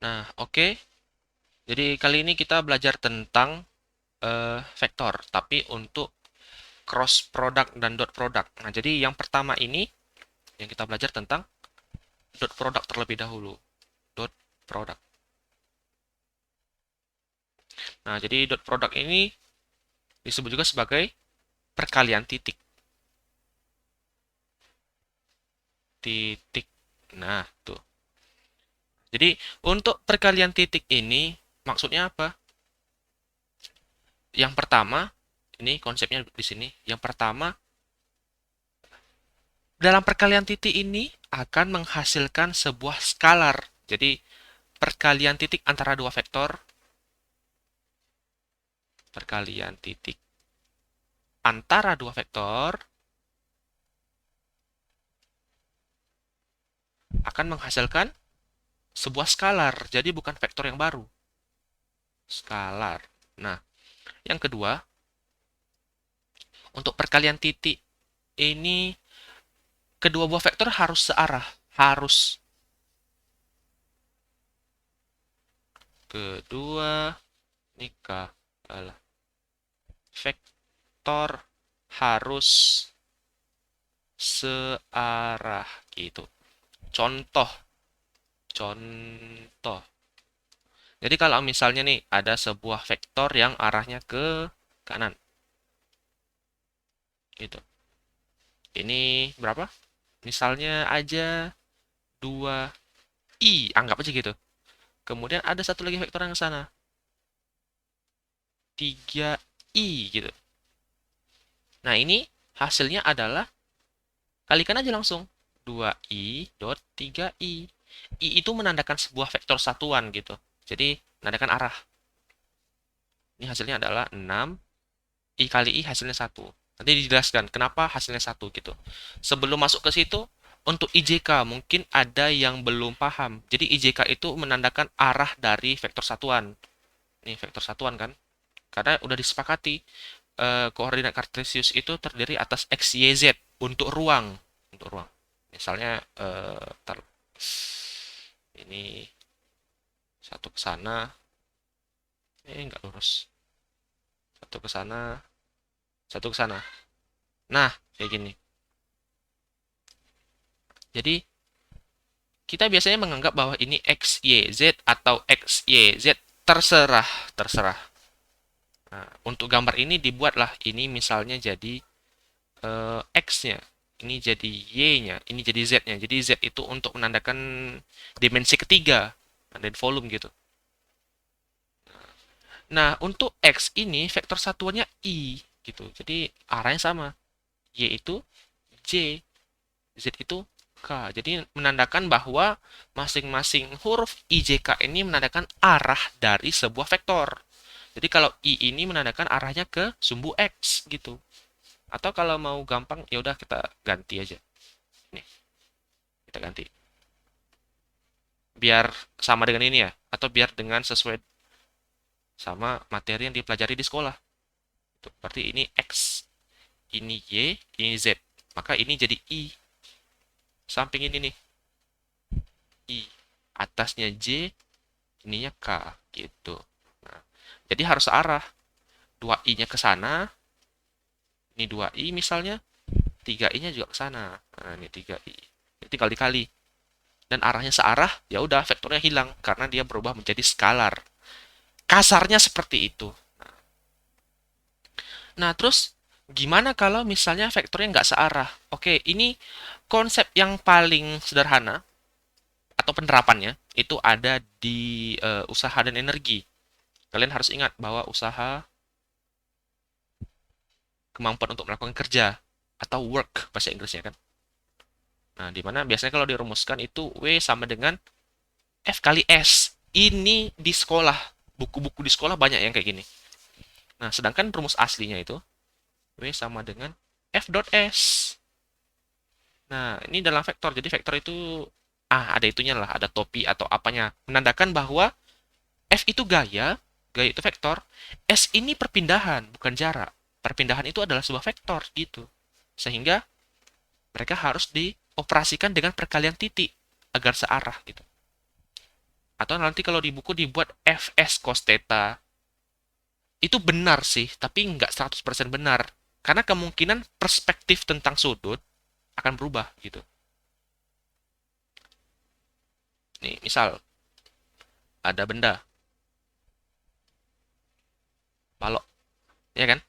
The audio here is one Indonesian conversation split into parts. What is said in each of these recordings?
Nah, oke. Jadi kali ini kita belajar tentang vektor, tapi untuk cross product dan dot product. Nah, jadi yang pertama ini yang kita belajar tentang dot product terlebih dahulu. Dot product. Nah, jadi dot product ini disebut juga sebagai perkalian titik. Titik. Nah, tuh. Jadi untuk perkalian titik ini maksudnya apa? Yang pertama, ini konsepnya di sini. Yang pertama, dalam perkalian titik ini akan menghasilkan sebuah skalar. Jadi perkalian titik antara dua vektor, perkalian titik antara dua vektor akan menghasilkan sebuah skalar. Jadi bukan vektor yang baru. Skalar. Nah, yang kedua, untuk perkalian titik ini kedua buah vektor harus searah. Harus. Kedua, nikah adalah vektor harus searah gitu. Contoh, contoh. Jadi kalau misalnya nih ada sebuah vektor yang arahnya ke kanan, gitu. Ini berapa? Misalnya aja 2i, anggap aja gitu. Kemudian ada satu lagi vektor yang ke sana, 3i gitu. Nah, ini hasilnya adalah kalikan aja langsung. 2i dot 3i. I itu menandakan sebuah vektor satuan gitu. Jadi, menandakan arah. Ini hasilnya adalah 6. I kali I hasilnya 1. Nanti dijelaskan kenapa hasilnya 1 gitu. Sebelum masuk ke situ, untuk IJK mungkin ada yang belum paham. Jadi IJK itu menandakan arah dari vektor satuan. Ini vektor satuan kan? Karena udah disepakati koordinat kartesius itu terdiri atas x, y, z untuk ruang. Untuk ruang. Misalnya ini satu ke sana, nggak lurus. Satu ke sana, satu ke sana. Nah, kayak gini. Jadi kita biasanya menganggap bahwa ini X, Y, Z atau X, Y, Z terserah, terserah. Nah, untuk gambar ini dibuatlah ini misalnya jadi X-nya, ini jadi Y-nya, ini jadi Z-nya. Jadi Z itu untuk menandakan dimensi ketiga, dan volume gitu. Nah, untuk X ini vektor satuannya I gitu. Jadi arahnya sama. Y itu J, Z itu K. Jadi menandakan bahwa masing-masing huruf IJK ini menandakan arah dari sebuah vektor. Jadi kalau I ini menandakan arahnya ke sumbu X gitu. Atau kalau mau gampang ya udah kita ganti aja. Nih, kita ganti. Biar sama dengan ini ya, atau biar dengan sesuai sama materi yang dipelajari di sekolah. Tuh, berarti ini X, ini Y, ini Z. Maka ini jadi I. Samping ini nih, I. Atasnya J, ininya K gitu. Nah, jadi harus searah. 2i-nya ke sana, ini 2i misalnya, 3i-nya juga ke sana. Nah, ini 3i. Jadi tinggal dikali. Dan arahnya searah, ya udah vektornya hilang karena dia berubah menjadi skalar. Kasarnya seperti itu. Nah, terus gimana kalau misalnya vektornya nggak searah? Oke, ini konsep yang paling sederhana atau penerapannya itu ada di usaha dan energi. Kalian harus ingat bahwa usaha kemampuan untuk melakukan kerja atau work bahasa Inggrisnya kan. Nah, di mana biasanya kalau dirumuskan itu W sama dengan F kali S. Ini di sekolah, buku-buku di sekolah banyak yang kayak gini. Nah, sedangkan rumus aslinya itu W sama dengan F dot S. Nah, ini dalam vektor. Jadi vektor itu ada itunya lah, ada topi atau apanya. Menandakan bahwa F itu gaya, gaya itu vektor. S ini perpindahan, bukan jarak. Perpindahan itu adalah sebuah vektor gitu. Sehingga mereka harus dioperasikan dengan perkalian titik agar searah gitu. Atau nanti kalau di buku dibuat fs cos theta. Itu benar sih, tapi nggak 100% benar. Karena kemungkinan perspektif tentang sudut akan berubah gitu. Nih, misal ada benda, balok, ya kan?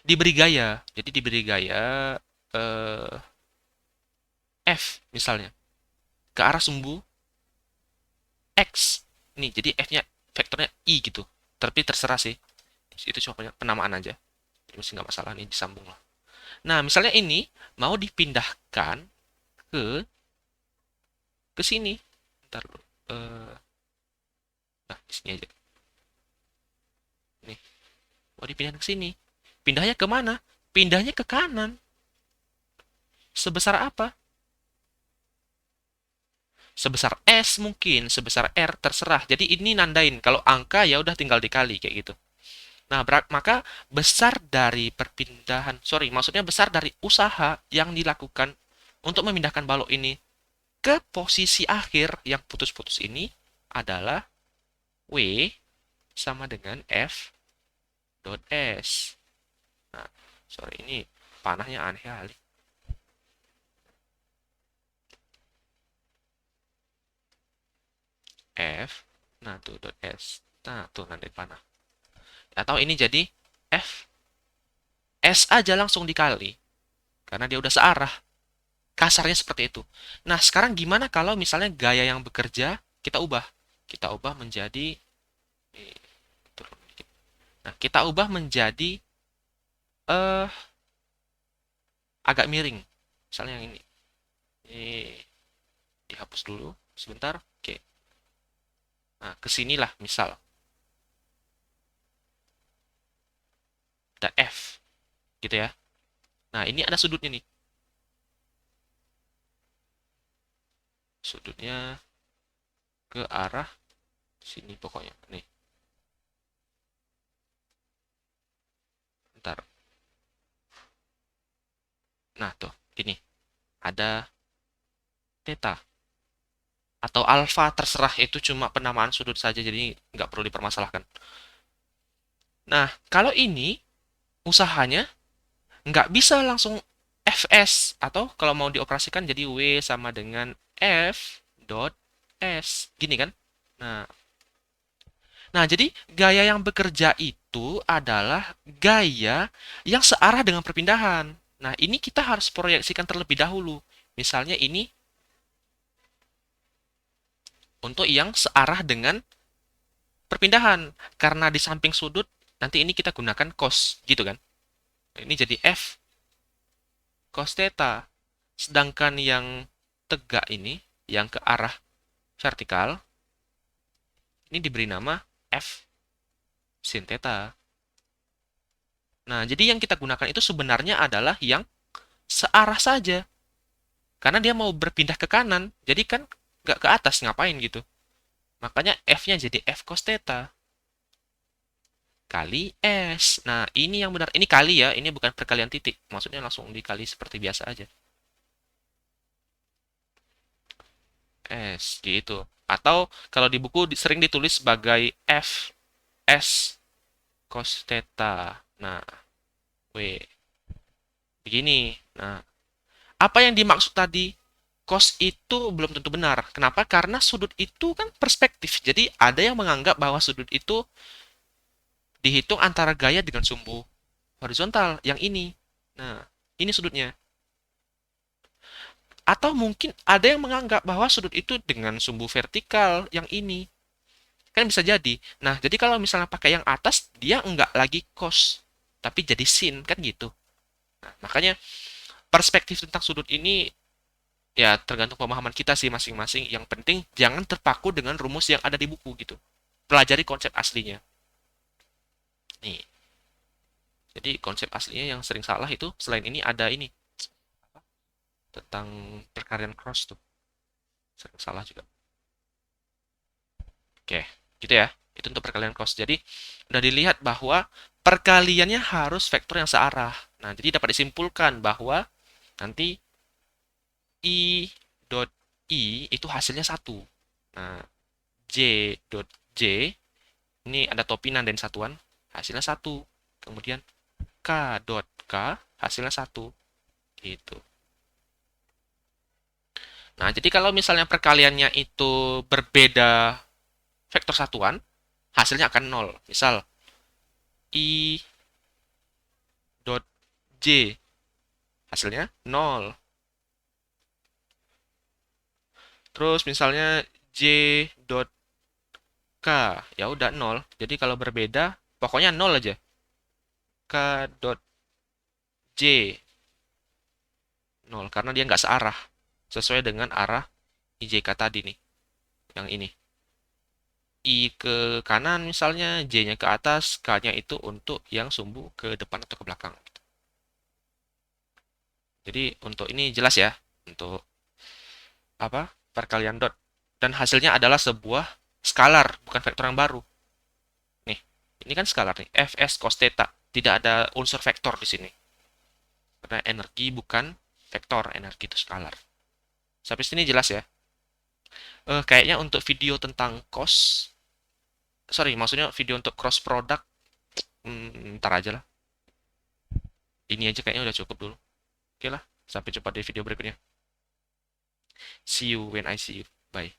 Diberi gaya. Jadi diberi gaya eh, F misalnya ke arah sumbu X. Nih, jadi F-nya vektornya I gitu. Tapi terserah sih. Itu cuma penamaan aja. Jadi masih nggak masalah nih, disambung lah. Nah, misalnya ini mau dipindahkan ke sini. Ntar dulu. Nah, di sini aja. Nih, mau dipindahkan ke sini. Pindahnya ke mana? Pindahnya ke kanan. Sebesar apa? Sebesar S mungkin, sebesar R terserah. Jadi ini nandain kalau angka ya udah tinggal dikali kayak gitu. Nah, maka besar dari perpindahan, sorry, maksudnya besar dari usaha yang dilakukan untuk memindahkan balok ini ke posisi akhir yang putus-putus ini adalah W sama dengan F dot S. Nah, sorry, ini panahnya aneh kali. F, nah tuh dot S. Nah, tuh nanti panah. Atau ini jadi F, S aja langsung dikali. Karena dia udah searah. Kasarnya seperti itu. Nah, sekarang gimana kalau misalnya gaya yang bekerja kita ubah? Kita ubah menjadi Nah, kita ubah menjadi eh agak miring. Misalnya yang ini. Ini dihapus dulu sebentar. Oke. Nah, kesinilah misal. Ada F. Gitu ya. Nah, ini ada sudutnya nih. Sudutnya ke arah sini pokoknya. Nih. Bentar. Nah, tuh. Gini. Ada theta. Atau alfa terserah, itu cuma penamaan sudut saja, jadi nggak perlu dipermasalahkan. Nah, kalau ini usahanya nggak bisa langsung fs, atau kalau mau dioperasikan jadi w sama dengan f dot s gini kan. Nah, jadi gaya yang bekerja itu adalah gaya yang searah dengan perpindahan. Nah, ini kita harus proyeksikan terlebih dahulu. Misalnya ini untuk yang searah dengan perpindahan, karena di samping sudut nanti ini kita gunakan cos gitu kan. Ini jadi f cos theta. Sedangkan yang tegak ini, yang ke arah vertikal, ini diberi nama f sin theta. Nah, jadi yang kita gunakan itu sebenarnya adalah yang searah saja. Karena dia mau berpindah ke kanan, jadi kan nggak ke atas, ngapain gitu. Makanya f-nya jadi f cos theta kali S. Nah, ini yang benar. Ini kali ya, ini bukan perkalian titik. Maksudnya langsung dikali seperti biasa aja. S, gitu. Atau kalau di buku sering ditulis sebagai F S cos theta. Nah, W. Begini. Nah, apa yang dimaksud tadi? Cos itu belum tentu benar. Kenapa? Karena sudut itu kan perspektif. Jadi ada yang menganggap bahwa sudut itu dihitung antara gaya dengan sumbu horizontal yang ini. Nah, ini sudutnya. Atau mungkin ada yang menganggap bahwa sudut itu dengan sumbu vertikal yang ini. Kan bisa jadi. Nah, jadi kalau misalnya pakai yang atas, dia enggak lagi cos, tapi jadi sin, kan gitu. Nah, makanya perspektif tentang sudut ini ya tergantung pemahaman kita sih masing-masing. Yang penting jangan terpaku dengan rumus yang ada di buku gitu. Pelajari konsep aslinya. Nih. Jadi konsep aslinya yang sering salah itu selain ini ada ini tentang perkalian cross tuh. Sering salah juga. Oke, gitu ya. Itu untuk perkalian cross. Jadi udah dilihat bahwa perkaliannya harus vektor yang searah. Nah, jadi dapat disimpulkan bahwa nanti I dot I itu hasilnya 1. Nah, J dot J, ini ada topinan dan satuan, hasilnya 1. Kemudian K dot K, hasilnya 1. Gitu. Nah, jadi kalau misalnya perkaliannya itu berbeda vektor satuan, hasilnya akan 0. Misal, I dot J, hasilnya 0. Terus misalnya J dot K, ya udah 0. Jadi kalau berbeda, pokoknya 0 aja. K dot J, 0. Karena dia nggak searah. Sesuai dengan arah IJK tadi nih. Yang ini. I ke kanan misalnya, J-nya ke atas, K-nya itu untuk yang sumbu ke depan atau ke belakang. Jadi untuk ini jelas ya, untuk apa? Perkalian dot. Dan hasilnya adalah sebuah skalar, bukan vektor yang baru. Nih, ini kan skalar nih, Fs cos theta. Tidak ada unsur vektor di sini. Karena energi bukan vektor, energi itu skalar. Sampai sini jelas ya. Kayaknya untuk video tentang cos, sorry, maksudnya video untuk cross product, ntar aja lah. Ini aja kayaknya udah cukup dulu. Oke lah, sampai jumpa di video berikutnya. See you when I see you. Bye.